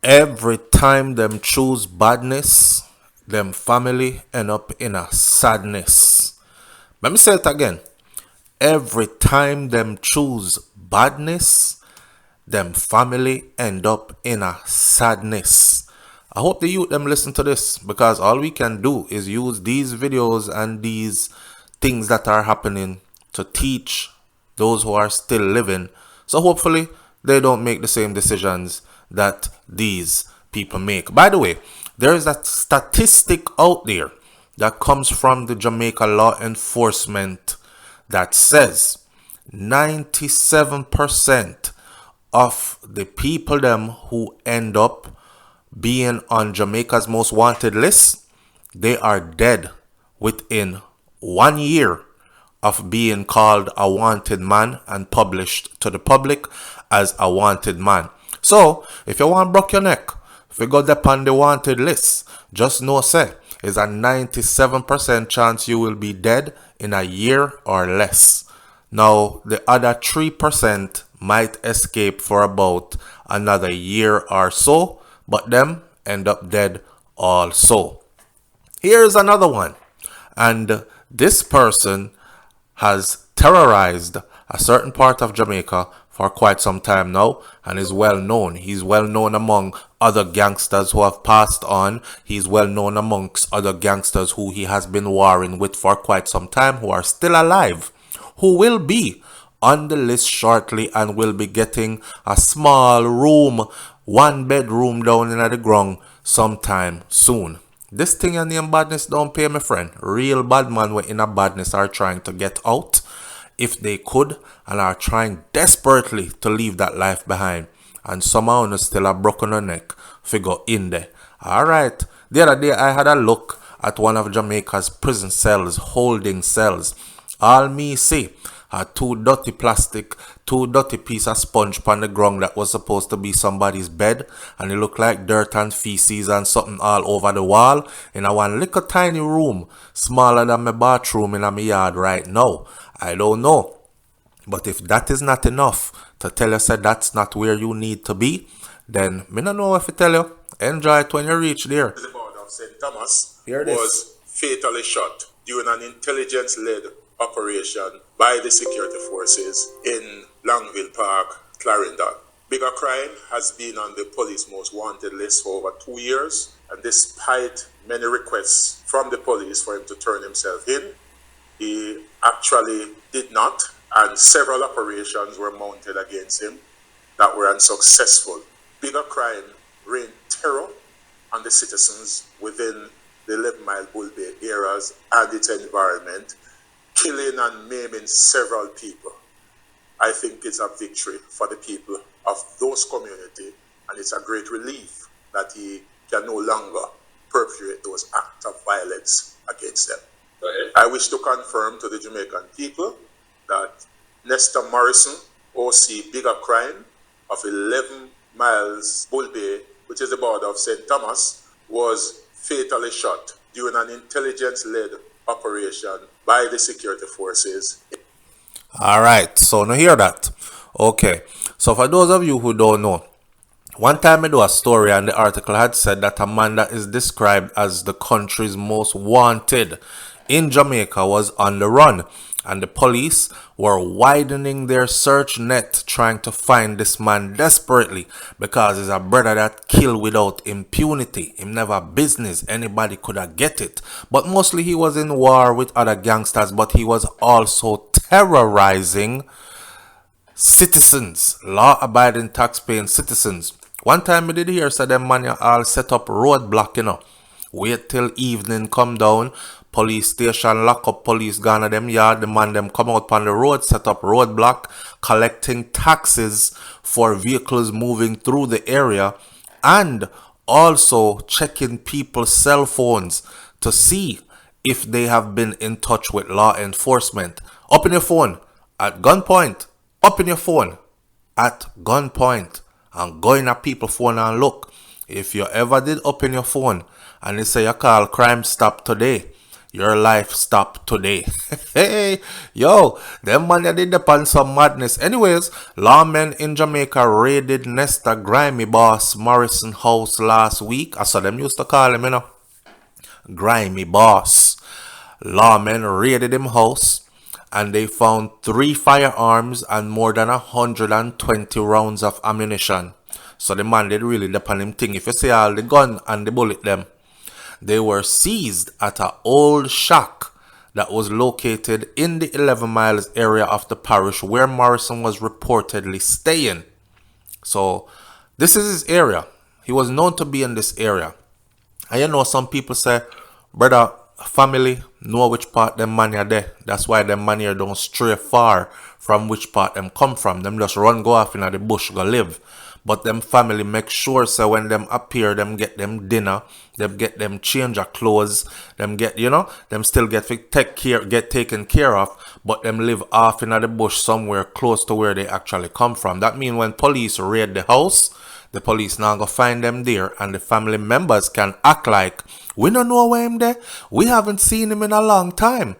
Every time them choose badness, them family end up in a sadness. Let me say it again. Every time them choose badness, them family end up in a sadness. I hope the youth them listen to this, because all we can do is use these videos and these things that are happening to teach those who are still living. So hopefully they don't make the same decisions that these people make. By the way, there is a statistic out there that comes from the Jamaica law enforcement that says 97% of the people them who end up being on Jamaica's most wanted list, they are dead within 1 year of being called a wanted man and published to the public as a wanted man. So, if you want to break your neck, if you go up on the wanted list, just know, say, it's a 97% chance you will be dead in a year or less. Now, the other 3% might escape for about another year or so, but them end up dead also. Here's another one. And this person has terrorized a certain part of Jamaica for quite some time now and is well known. He's well known among other gangsters who have passed on. He's well known amongst other gangsters who he has been warring with for quite some time, who are still alive, who will be on the list shortly and will be getting a small room, 1 bedroom down in the ground sometime soon. This thing and the badness don't pay, my friend. Real bad man who in a badness are trying to get out if they could, and are trying desperately to leave that life behind. And somehow still a broken her neck figure in there. Alright, the other day I had a look at one of Jamaica's prison cells, holding cells. All me see are two dirty piece of sponge on the ground that was supposed to be somebody's bed, and it looked like dirt and feces and something all over the wall in a one little tiny room, smaller than my bathroom in my yard right now. I don't know, but if that is not enough to tell you that that's not where you need to be, then me don't know if I tell you. Enjoy it when you reach there. The board of St. Thomas was fatally shot during an intelligence-led operation by the security forces in Longville Park, Clarendon. Bigger Crime has been on the police most wanted list for over 2 years, and despite many requests from the police for him to turn himself in, he actually did not, and several operations were mounted against him that were unsuccessful. Bigger Crime rained terror on the citizens within the 11-mile Bull Bay areas and its environment, killing and maiming several people. I think it's a victory for the people of those communities, and it's a great relief that he can no longer perpetrate those acts of violence against them. I wish to confirm to the Jamaican people that Nesta Morrison, OC Bigger Crime of 11 miles Bull Bay, which is the border of St. Thomas, was fatally shot during an intelligence-led operation by the security forces. Alright, so now hear that. Okay, so for those of you who don't know, one time I do a story and the article had said that a man that is described as the country's most wanted in Jamaica was on the run, and the police were widening their search net trying to find this man desperately, because he's a brother that killed without impunity. Him never business, anybody could have get it. But mostly he was in war with other gangsters, but he was also terrorizing citizens, law-abiding, tax-paying citizens. One time I did hear so them man all set up roadblock, wait till evening come down, police station lock up, police gone at them yard, the man them come out on the road, set up roadblock, collecting taxes for vehicles moving through the area, and also checking people's cell phones to see if they have been in touch with law enforcement. Open your phone at gunpoint. Open your phone at gunpoint and go in a people's phone and look. If you ever did open your phone and they say you call Crime Stop today, your life stop today. Hey, yo, them man ya did upon some madness. Anyways, lawmen in Jamaica raided Nesta grimy boss Morrison house last week. I saw them used to call him, grimy boss. Lawmen raided him house and they found 3 firearms and more than 120 rounds of ammunition. So the man did really depend him thing. If you see all the gun and the bullet them, they were seized at an old shack that was located in the 11 miles area of the parish where Morrison was reportedly staying. So this is his area. He was known to be in this area. And some people say, brother, family know which part them money are there. That's why them money don't stray far from which part them come from. Them just run go off in the bush go live. But them family make sure so when them appear, them get them dinner, them get them change of clothes, them get, them still get taken care of, but them live off in the bush somewhere close to where they actually come from. That means when police raid the house, the police now go find them there and the family members can act like, we don't know where him there. We haven't seen him in a long time.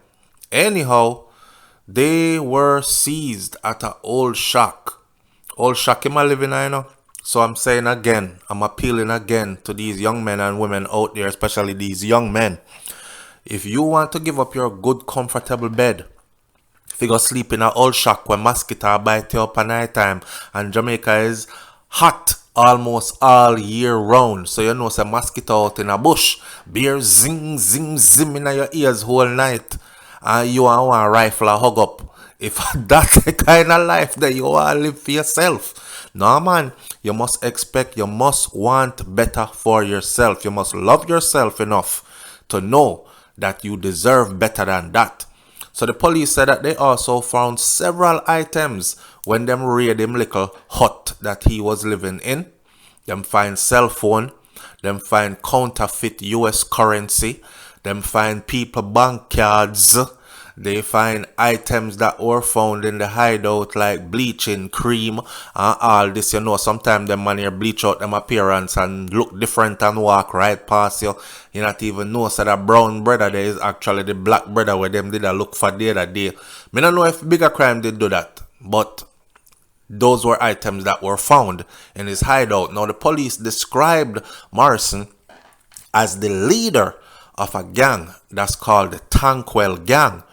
Anyhow, they were seized at an old shack. Old shack him a living, So I'm saying again, I'm appealing again to these young men and women out there, especially these young men. If you want to give up your good, comfortable bed, if you go sleep in an old shack where mosquito bite you up at night time, and Jamaica is hot almost all year round. So some mosquito out in a bush, beer zing, zing, zim in your ears whole night, and you want one rifle a hug up. If that's the kind of life that you want to live for yourself, no man, you must want better for yourself. You must love yourself enough to know that you deserve better than that. So the police said that they also found several items when them raid him little hut that he was living in. Them find cell phone, them find counterfeit US currency, them find people bank cards. They find items that were found in the hideout like bleaching cream and all this. Sometimes them man here bleach out them appearance and look different and walk right past you. You not even know so that brown brother there is actually the black brother where them did a look for the other day. Me don't know if bigger crime did do that, but those were items that were found in his hideout. Now the police described Morrison as the leader of a gang that's called the Tankwell Gang.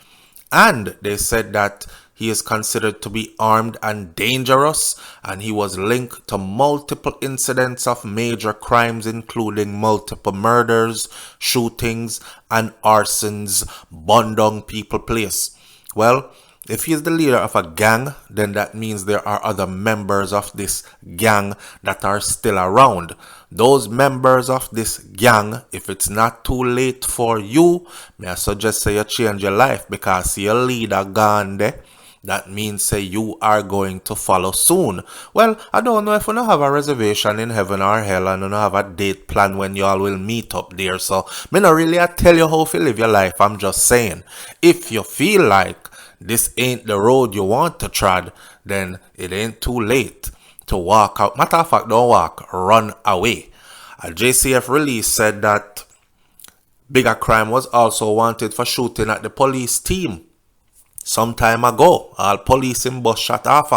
And they said that he is considered to be armed and dangerous, and he was linked to multiple incidents of major crimes, including multiple murders, shootings, and arsons, burned down people place. Well, if he is the leader of a gang, then that means there are other members of this gang that are still around. Those members of this gang, if it's not too late for you, may I suggest say you change your life, because your leader gone there. That means say you are going to follow soon. Well, I don't know if you don't have a reservation in heaven or hell and you don't have a date plan when you all will meet up there. So, me not really tell you how to live your life. I'm just saying, if you feel like this ain't the road you want to tread, then it ain't too late to walk out. Matter of fact, don't walk, run away. A JCF release said that Bigger Crime was also wanted for shooting at the police team some time ago. All police in bus shot off.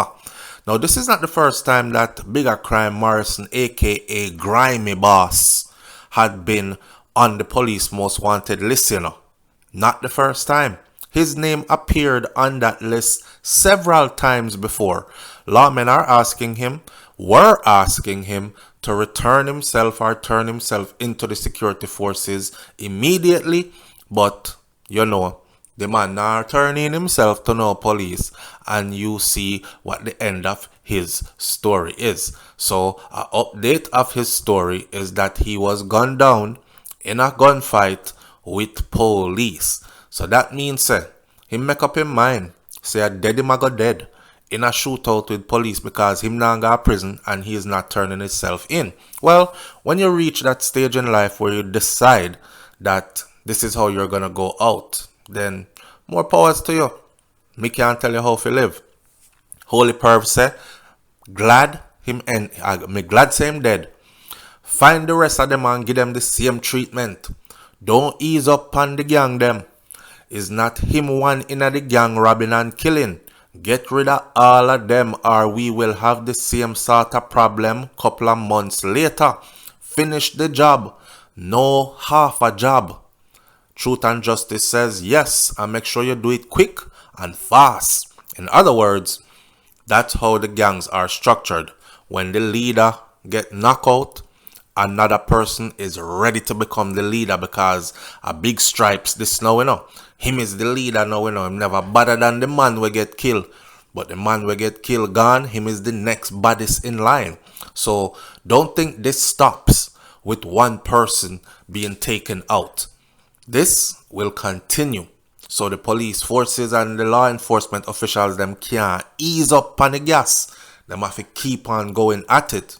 Now, this is not the first time that Bigger Crime Morrison, aka Grimy Boss, had been on the police most wanted list, Not the first time. His name appeared on that list several times before. Lawmen were asking him to return himself or turn himself into the security forces immediately. But, the man now turning himself to no police, and you see what the end of his story is. So, an update of his story is that he was gunned down in a gunfight with police. So that means he make up his mind, say a dead him a go dead in a shootout with police because him now go to prison and he is not turning himself in. Well, when you reach that stage in life where you decide that this is how you're gonna go out, then more powers to you. Me can't tell you how to live. Holy Perv say, me glad say him dead. Find the rest of them and give them the same treatment. Don't ease up on the gang them. is not him one in the gang robbing and killing. Get rid of all of them or we will have the same sort of problem couple of months later. Finish the job. No half a job. Truth and Justice says yes, and make sure you do it quick and fast. In other words, that's how the gangs are structured. When the leader get knocked out, another person is ready to become the leader because a big stripes this now, him is the leader now, him never better than the man will get killed. But the man will get killed gone, him is the next baddest in line. So don't think this stops with one person being taken out. This will continue. So the police forces and the law enforcement officials them can't ease up on the gas. Them have to keep on going at it.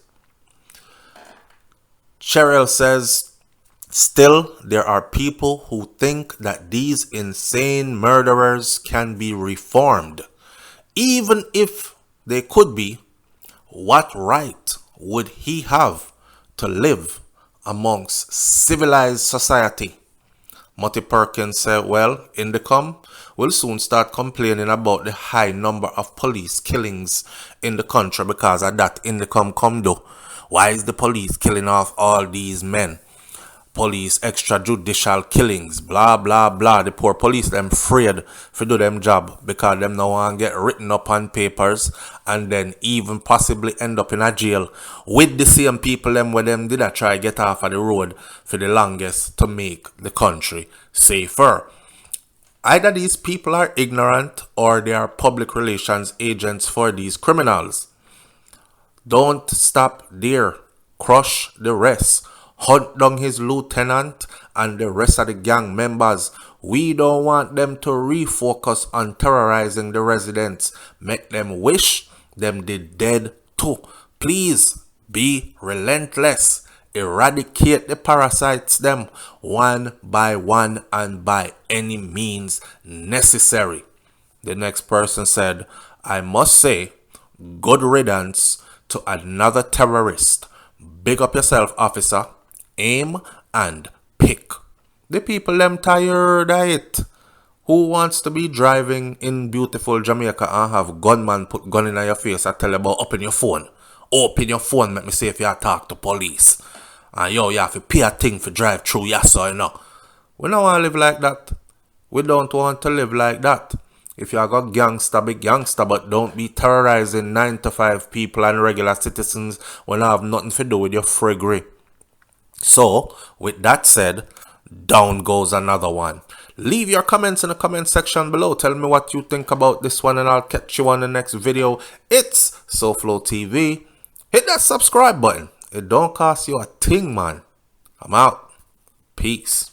Cheryl says, still there are people who think that these insane murderers can be reformed. Even if they could be, what right would he have to live amongst civilized society? Mutty Perkins said, well, Indicom will soon start complaining about the high number of police killings in the country because of that Indicom come do. Why is the police killing off all these men? Police extrajudicial killings, blah, blah, blah. The poor police, them afraid to do them job because them no one get written up on papers and then even possibly end up in a jail with the same people them where them did a try get off of the road for the longest to make the country safer. Either these people are ignorant or they are public relations agents for these criminals. Don't stop there. Crush the rest. Hunt down his lieutenant and the rest of the gang members. We don't want them to refocus on terrorizing the residents. Make them wish them did dead too. Please be relentless. Eradicate the parasites them one by one and by any means necessary. The next person said, I must say, good riddance to another terrorist. Big up yourself, officer. Aim and pick. The people them tired of it. Who wants to be driving in beautiful Jamaica and have gunman put gun in your face and tell you about open your phone? Open your phone, make me see if you talk to police. And you have to pay a thing for drive through, yes or no. We don't want to live like that. We don't want to live like that. If you are got gangster, be gangster, but don't be terrorizing 9 to 5 people and regular citizens when I have nothing to do with your friggery. So, with that said, down goes another one. Leave your comments in the comment section below. Tell me what you think about this one and I'll catch you on the next video. It's SouFLoTV. Hit that subscribe button. It don't cost you a thing, man. I'm out. Peace.